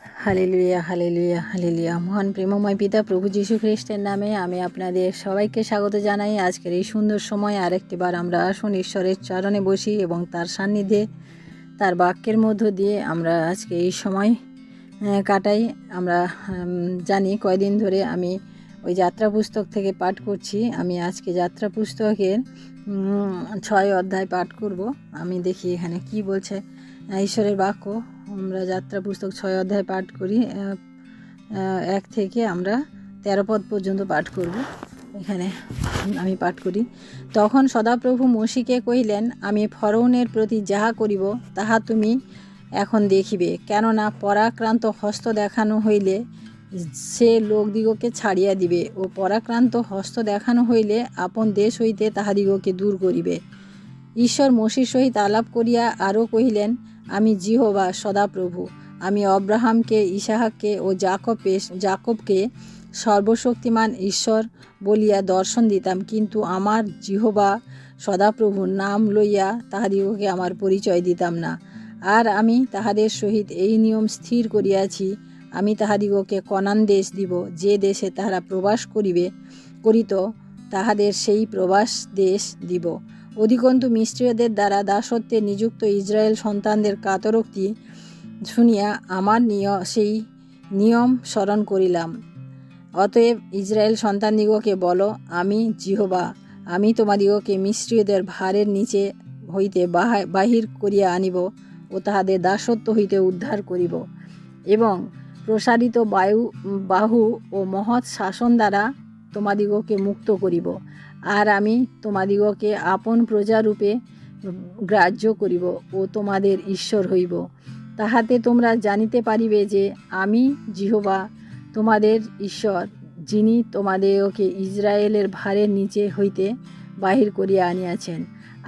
Hallelujah, hallelujah, hallelujah. মহান প্রেমময় পিতা প্রভু যীশু খ্রিস্টের নামে আমি আপনাদের সবাইকে স্বাগত জানাই। আজকের এই সুন্দর সময় আরেকটিবার আমরা আসুন ঈশ্বরের চরণে বসি এবং তার সান্নিধ্যে তার বাক্যের মধ্য দিয়ে আমরা আজকে এই সময় কাটাই। আমরা জানি কয়দিন ধরে আমি ওই যাত্রা পুস্তক থেকে পাঠ করছি। আমি আজকে যাত্রা পুস্তকের 6 অধ্যায় পাঠ করব। আমি দেখি এখানে কি বলছে ঈশ্বরের বাক্য। আমরা যাত্রা পুস্তক 6 অধ্যায় পাঠ করি। 1 থেকে আমরা 13 পদ পর্যন্ত পাঠ করব। এখানে আমি পাঠ করি। তখন সদাপ্রভু মোশিকে কহিলেন, আমি ফরৌনের প্রতি যাহা করিব তাহা তুমি এখন দেখিবে। কেননা পরাক্রান্ত হস্ত দেখানো হইলে সে লোকদিগকে ছাড়িয়া দিবে, ও পরাক্রান্ত হস্ত দেখানো হইলে আপন দেশ হইতে তাহাদিগকে দূর করিবে। ঈশ্বর মোশির সহিত আলাপ করিয়া আরও কহিলেন, আমি জিহোবা সদাপ্রভু। আমি অব্রাহামকে, ইসাহাককে ও যাকবকে সর্বশক্তিমান ঈশ্বর বলিয়া দর্শন দিতাম, কিন্তু আমার জিহোবা সদাপ্রভুর নাম লইয়া তাহাদিগকে আমার পরিচয় দিতাম না। আর আমি তাহাদের সহিত এই নিয়ম স্থির করিয়াছি, আমি তাহাদিগকে কনান দেশ দিব, যে দেশে তাহারা প্রবাস করিত তাহাদের সেই প্রবাস দেশ দিব। অধিকন্তু মিস্রীয়দের দ্বারা দাসত্বে নিযুক্ত ইসরায়েল সন্তানদের কাতরোক্তি শুনিয়া আমার সেই নিয়ম স্মরণ করিলাম। অতএব ইসরায়েল সন্তানদিগকে বলো, আমি জিহোবা, আমি তোমাদিগকে মিস্রীয়দের ভারের নিচে হইতে বাহির করিয়া আনিব ও তাহাদের দাসত্ব হইতে উদ্ধার করিব, এবং প্রসারিত বাহু ও মহৎ শাসন দ্বারা তোমাদিগকে মুক্ত করিব। আর আমি তোমাদিগকে আপন প্রজারূপে গ্রাহ্য করিব ও তোমাদের ঈশ্বর হইব। তাহাতে তোমরা জানিতে পারিবে যে আমি জিহোবা তোমাদের ঈশ্বর, যিনি তোমাদিগকে ইসরায়েলের ভারের নিচে হইতে বাহির করিয়া আনিয়াছেন।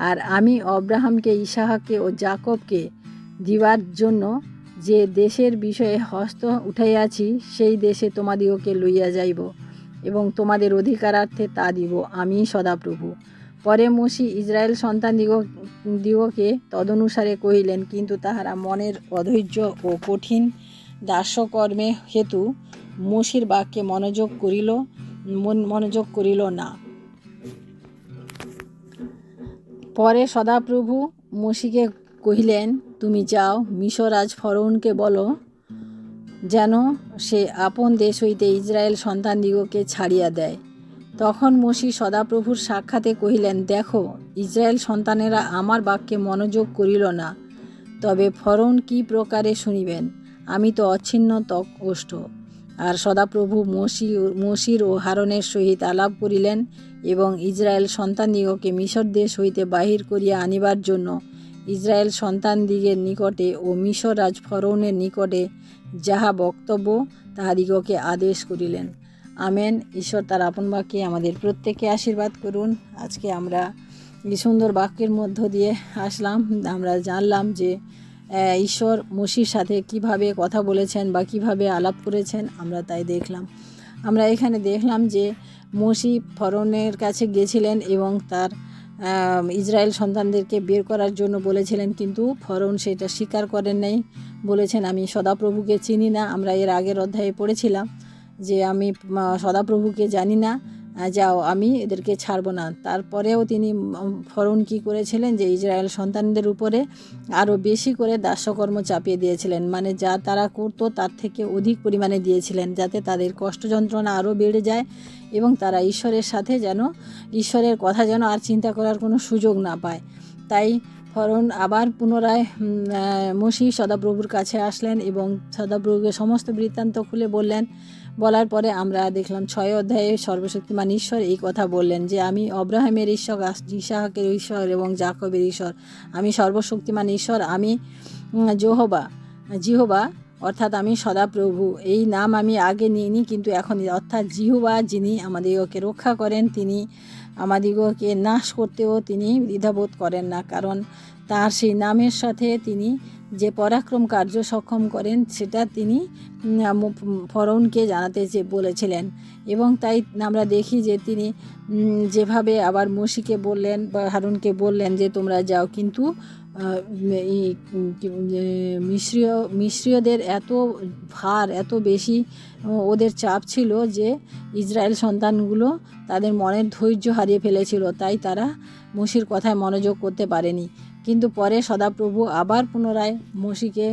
আর আমি অব্রাহামকে, ইসাহাককে ও যাকবকে দিবার জন্য যে দেশের বিষয়ে হস্ত উঠাইয়াছি, সেই দেশে তোমাদিগকে লইয়া যাইব এবং তোমাদের অধিকারার্থে তা দিব, আমি সদাপ্রভু। পরে মোশি ইসরায়েল দিগকে তদনুসারে কহিলেন, কিন্তু তাহারা মনের অধৈর্য ও কঠিন দাস্যকর্মে হেতু মোশির বাক্যে মনোযোগ করিল না। পরে সদাপ্রভু মোশিকে কহিলেন, তুমি যাও, মিশর ফরৌনকে বলো যেন সে আপন দেশ হইতে ইসরায়েল সন্তানদিগকে ছাড়িয়া দেয়। তখন মোশি সদাপ্রভুর সাক্ষাতে কহিলেন, দেখো, ইসরায়েল সন্তানেরা আমার বাক্যে মনোযোগ করিল না, তবে ফরৌন কি প্রকারে শুনিবেন? আমি তো অচ্ছিন্ন ওষ্ঠ। আর সদাপ্রভু মোশির ও হারনের সহিত আলাপ করিলেন এবং ইসরায়েল সন্তানদিগকে মিশর দেশ হইতে বাহির করিয়া আনিবার জন্য ইসরায়েল সন্তানদিগের নিকটে ও মিশর রাজ ফরৌনের নিকটে যাহা বক্তব্য তাহাদিগকে আদেশ করিলেন। আমেন। ঈশ্বর তার আপন বাক্যে আমাদের প্রত্যেককে আশীর্বাদ করুন। আজকে আমরা এই সুন্দর বাক্যের মধ্য দিয়ে আসলাম। আমরা জানলাম যে ঈশ্বর মোশির সাথে কিভাবে কথা বলেছেন বা কিভাবে আলাপ করেছেন, আমরা তাই দেখলাম। আমরা এখানে দেখলাম যে মোশি ফরৌনের কাছে গেছিলেন এবং তার ইসরায়েল সন্তানদেরকে বের করার জন্য বলেছিলেন, কিন্তু ফরৌন সেটা স্বীকার করেন নাই। বলেছেন, আমি সদাপ্রভুকে চিনি না। আমরা এর আগের অধ্যায়ে পড়েছিলাম যে আমি সদাপ্রভুকে জানি না, যাও, আমি এদেরকে ছাড়ব না। তারপরেও ফরৌন কী করেছিলেন, যে ইসরায়েল সন্তানদের উপরে আরও বেশি করে দাস্যকর্ম চাপিয়ে দিয়েছিলেন, মানে যা তারা করতো তার থেকে অধিক পরিমাণে দিয়েছিলেন, যাতে তাদের কষ্ট যন্ত্রণা আরও বেড়ে যায় এবং তারা ঈশ্বরের কথা যেন আর চিন্তা করার কোনো সুযোগ না পায়। তাই ফরৌন আবার পুনরায় মোশি সদাপ্রভুর কাছে আসলেন এবং সদাপ্রভুকে সমস্ত বৃত্তান্ত খুলে বলার পরে আমরা দেখলাম 6 অধ্যায়ে সর্বশক্তিমান ঈশ্বর এই কথা বললেন যে আমি অব্রাহামের ঈশ্বর, ইসাহাকের ঈশ্বর এবং যাকবের ঈশ্বর, আমি সর্বশক্তিমান ঈশ্বর, আমি জিহোবা অর্থাৎ আমি সদাপ্রভু। এই নাম আমি আগে নিইনি, কিন্তু এখন, অর্থাৎ জিহোবা যিনি আমাদিগকে রক্ষা করেন, তিনি আমাদিগকে নাশ করতেও তিনি দ্বিধাবোধ করেন না, কারণ তার সেই নামের সাথে তিনি যে পরাক্রম কার্য সক্ষম করেন সেটা তিনি ফরৌনকে জানাতে বলেছিলেন। এবং তাই আমরা দেখি যে তিনি যেভাবে আবার মোশিকে বললেন বা হারুনকে বললেন যে তোমরা যাও, কিন্তু এই মিশরীয়দের এত ভার, এত বেশি ওদের চাপ ছিল যে ইসরায়েল সন্তানগুলো তাদের মনের ধৈর্য হারিয়ে ফেলেছিল, তাই তারা মোশির কথায় মনোযোগ করতে পারেনি। কিন্তু পরে সদাপ্রভু আবার পুনরায় মোশিকে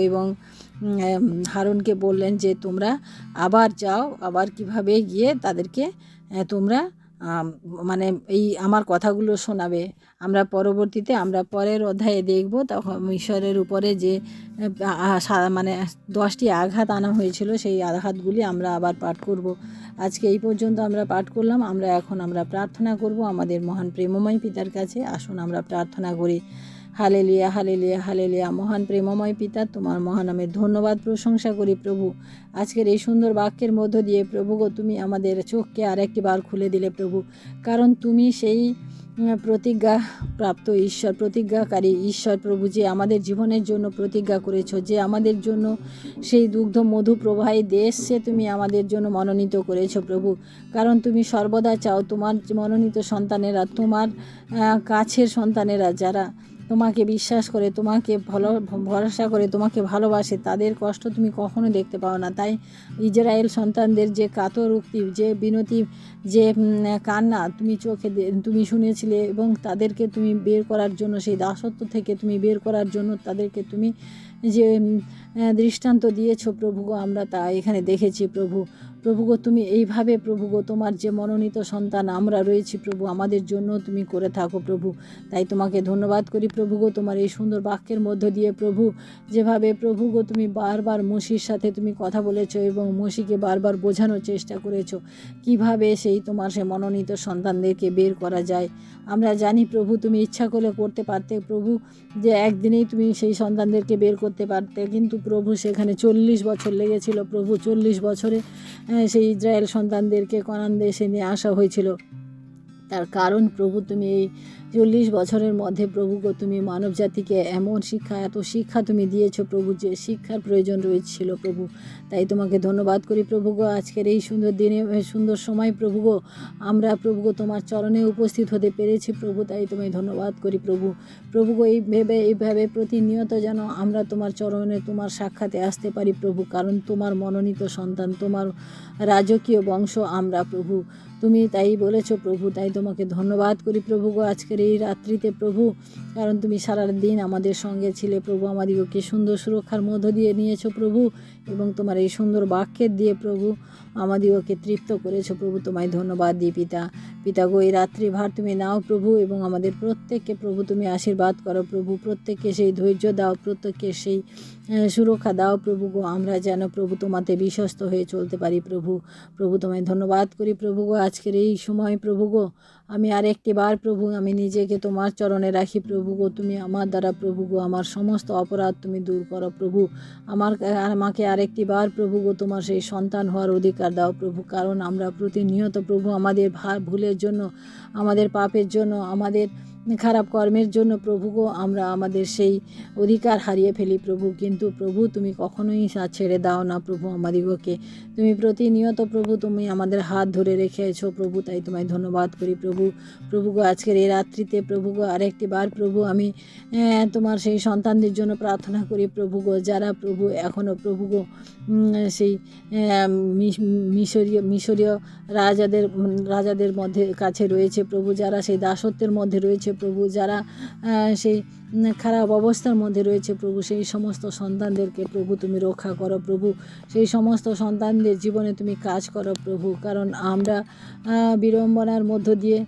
এবং হারুনকে বললেন যে তোমরা আবার যাও, আবার কিভাবে গিয়ে তাদেরকে তোমরা মানে এই আমার কথাগুলো শোনাবে। আমরা পরের অধ্যায়ে দেখব তখন ঈশ্বরের উপরে যে মানে 10টি আঘাত আনা হয়েছিল, সেই আঘাতগুলি আমরা আবার পাঠ করব। আজকে এই পর্যন্ত আমরা পাঠ করলাম। আমরা প্রার্থনা করব আমাদের মহান প্রেমময় পিতার কাছে। আসুন আমরা প্রার্থনা করি। Hallelujah, hallelujah, hallelujah. মহান প্রেমময় পিতা, তোমার মহানামের ধন্যবাদ প্রশংসা করি প্রভু। আজকের এই সুন্দর বাক্যের মধ্য দিয়ে প্রভু গো, তুমি আমাদের চোখকে আরেকটি বার খুলে দিলে প্রভু, কারণ তুমি সেই প্রতিজ্ঞাকারী ঈশ্বর প্রভু, যে আমাদের জীবনের জন্য প্রতিজ্ঞা করেছো, যে আমাদের জন্য সেই দুগ্ধ মধু প্রবাহী দেশ সে তুমি আমাদের জন্য মনোনীত করেছো প্রভু। কারণ তুমি সর্বদা চাও তোমার মনোনীত সন্তানেরা, তোমার কাছের সন্তানেরা যারা তোমাকে বিশ্বাস করে, তোমাকে ভরসা করে, তোমাকে ভালোবাসে, তাদের কষ্ট তুমি কখনো দেখতে পাও না। তাই ইসরায়েল সন্তানদের যে কাতর উক্তি, যে বিনতি, যে কান্না তুমি শুনেছিলে এবং তাদেরকে তুমি বের করার জন্য, সেই দাসত্ব থেকে তুমি বের করার জন্য তাদেরকে তুমি যে দৃষ্টান্ত দিয়েছো প্রভু গো, আমরা তা এখানে দেখেছি প্রভু। প্রভু গো, তুমি এইভাবে প্রভু গো তোমার যে মনোনীত সন্তান আমরা রয়েছি প্রভু, আমাদের জন্য তুমি করে থাকো প্রভু। তাই তোমাকে ধন্যবাদ করি প্রভু গো, তোমার এই সুন্দর বাক্যের মধ্য দিয়ে প্রভু, যেভাবে প্রভু গো তুমি বারবার মোশির সাথে তুমি কথা বলেছো এবং মোশিকে বারবার বোঝানোর চেষ্টা করেছো কিভাবে সেই তোমার সে মনোনীত সন্তানদেরকে বের করা যায়। আমরা জানি প্রভু তুমি ইচ্ছা করতে পারতে প্রভু, যে একদিনেই তুমি সেই সন্তানদেরকে বের করতে পারতে, কিন্তু প্রভু সেখানে 40 বছর লেগেছিল প্রভু। 40 বছরে সেই ইসরায়েল সন্তানদেরকে কানান দেশে নিয়ে আসা হয়েছিল। তার কারণ প্রভু, তুমি এই 40 বছরের মধ্যে প্রভু গো তুমি মানব জাতিকে এত শিক্ষা তুমি দিয়েছো প্রভু, যে শিক্ষার প্রয়োজন রয়েছিল প্রভু। তাই তোমাকে ধন্যবাদ করি প্রভু গো, আজকের এই সুন্দর দিনে, সুন্দর সময় প্রভু গো, আমরা প্রভু গো তোমার চরণে উপস্থিত হতে পেরেছি প্রভু। তাই তোমায় ধন্যবাদ করি প্রভু। প্রভু গো, এইভাবে প্রতিনিয়ত যেন আমরা তোমার চরণে, তোমার সাক্ষাতে আসতে পারি প্রভু, কারণ তোমার মনোনীত সন্তান, তোমার রাজকীয় বংশ আমরা প্রভু। তুমি তাই বলেছো প্রভু। তাই তোমাকে ধন্যবাদ করি প্রভু গো আজকের এই রাত্রিতে প্রভু, কারণ তুমি সারা দিন আমাদের সঙ্গে ছিলে প্রভু, আমাদিগকে সুন্দর সুরক্ষার মধ্য দিয়ে নিয়েছো প্রভু, এবং তোমার এই সুন্দর বাক্যের দিয়ে প্রভু আমাদিগকে তৃপ্ত করেছো প্রভু। তোমায় ধন্যবাদ দিই পিতা গো, এই রাত্রি ভার তুমি নাও প্রভু, এবং আমাদের প্রত্যেককে প্রভু তুমি আশীর্বাদ করো প্রভু। প্রত্যেককে সেই ধৈর্য দাও, প্রত্যেককে সেই সুরক্ষা দাও প্রভু গো, আমরা যেন প্রভু তোমাতে বিশ্বস্ত হয়ে চলতে পারি প্রভু। তোমায় ধন্যবাদ করি প্রভু গো আজকের এই সময় প্রভু গো। আমি আরেকটি বার প্রভু, আমি নিজেকে তোমার চরণে রাখি প্রভু গো। তুমি আমার দ্বারা প্রভু গো আমার সমস্ত অপরাধ তুমি দূর করো প্রভু। আমাকে আরেকটি বার প্রভু গো তোমার সেই সন্তান হওয়ার অধিকার দাও প্রভু, কারণ আমরা প্রতিনিয়ত প্রভু আমাদের ভুলের জন্য, আমাদের পাপের জন্য, আমাদের খারাপ কর্মের জন্য প্রভু গো আমরা আমাদের সেই অধিকার হারিয়ে ফেলি প্রভু। কিন্তু প্রভু তুমি কখনোই ছেড়ে দাও না প্রভু আমাদিগকে। তুমি প্রতিনিয়ত প্রভু তুমি আমাদের হাত ধরে রেখেছো প্রভু। তাই তোমায় ধন্যবাদ করি প্রভু গো আজকের এই রাত্রিতে প্রভু গো আরেকটি বার প্রভু আমি তোমার সেই সন্তানদের জন্য প্রার্থনা করি প্রভু গো, যারা প্রভু এখনও প্রভু গো সেই মিশরীয় রাজাদের মধ্যে কাছে রয়েছে প্রভু, যারা সেই দাসত্বের মধ্যে রয়েছে প্রভু, যারা সেই খারাপ অবস্থার মধ্যে রয়েছে প্রভু, সেই সমস্ত সন্তানদেরকে প্রভু তুমি রক্ষা করো প্রভু। সেই সমস্ত সন্তানদের জীবনে তুমি কাজ করো প্রভু, কারণ আমরা বিড়ম্বনার মধ্য দিয়ে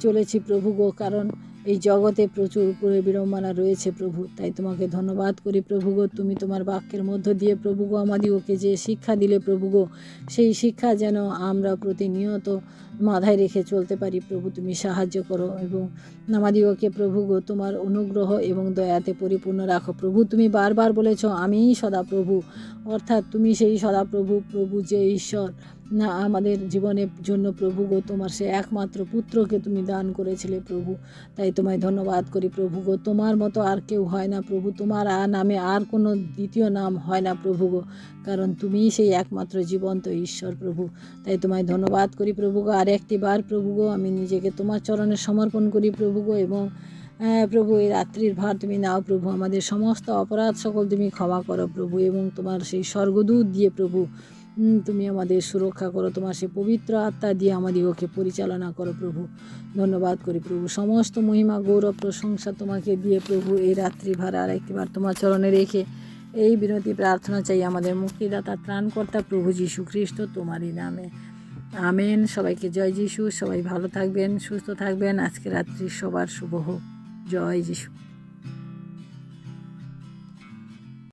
চলেছি প্রভু গো, কারণ এই জগতে প্রচুর বিড়ম্বনা রয়েছে প্রভু। তাই তোমাকে ধন্যবাদ করি প্রভু গো, তুমি তোমার বাক্যের মধ্য দিয়ে প্রভু গো আমাদিগকে যে শিক্ষা দিলে প্রভু গো, সেই শিক্ষা যেন আমরা প্রতিনিয়ত মাথায় রেখে চলতে পারি প্রভু। তুমি সাহায্য করো এবং আমাদিগকে প্রভু গো তোমার অনুগ্রহ এবং দয়াতে পরিপূর্ণ রাখো প্রভু। তুমি বারবার বলেছ আমিই সদাপ্রভু, অর্থাৎ তুমি সেই সদাপ্রভু যে ঈশ্বর না আমাদের জীবনের জন্য প্রভু গো তোমার সে একমাত্র পুত্রকে তুমি দান করেছিলে প্রভু। তাই তোমায় ধন্যবাদ করি প্রভু গো, তোমার মতো আর কেউ হয় না প্রভু, তোমার নামে আর কোনো দ্বিতীয় নাম হয় না প্রভু গো, কারণ তুমিই সেই একমাত্র জীবন্ত ঈশ্বর প্রভু। তাই তোমায় ধন্যবাদ করি প্রভু গো, আর একটি বার প্রভু গো আমি নিজেকে তোমার চরণে সমর্পণ করি প্রভু গো, এবং প্রভু এই রাত্রির ভার তুমি নাও প্রভু, আমাদের সমস্ত অপরাধ সকল তুমি ক্ষমা করো প্রভু, এবং তোমার সেই স্বর্গদূত দিয়ে প্রভু তুমি আমাদের সুরক্ষা করো, তোমার সেই পবিত্র আত্মা দিয়ে আমাদিগকে পরিচালনা করো প্রভু। ধন্যবাদ করি প্রভু, সমস্ত মহিমা গৌরব প্রশংসা তোমাকে দিয়ে প্রভু এই রাত্রি ভার আর একটিবার তোমার চরণে রেখে এই বিনতি প্রার্থনা চাই আমাদের মুক্তিদাতা ত্রাণকর্তা প্রভু যীশু খ্রিস্ট তোমারই নামে, আমেন। সবাইকে জয় যিশু, সবাই ভালো থাকবেন, সুস্থ থাকবেন, আজকে রাত্রি সবার শুভ হোক। জয় যিশু।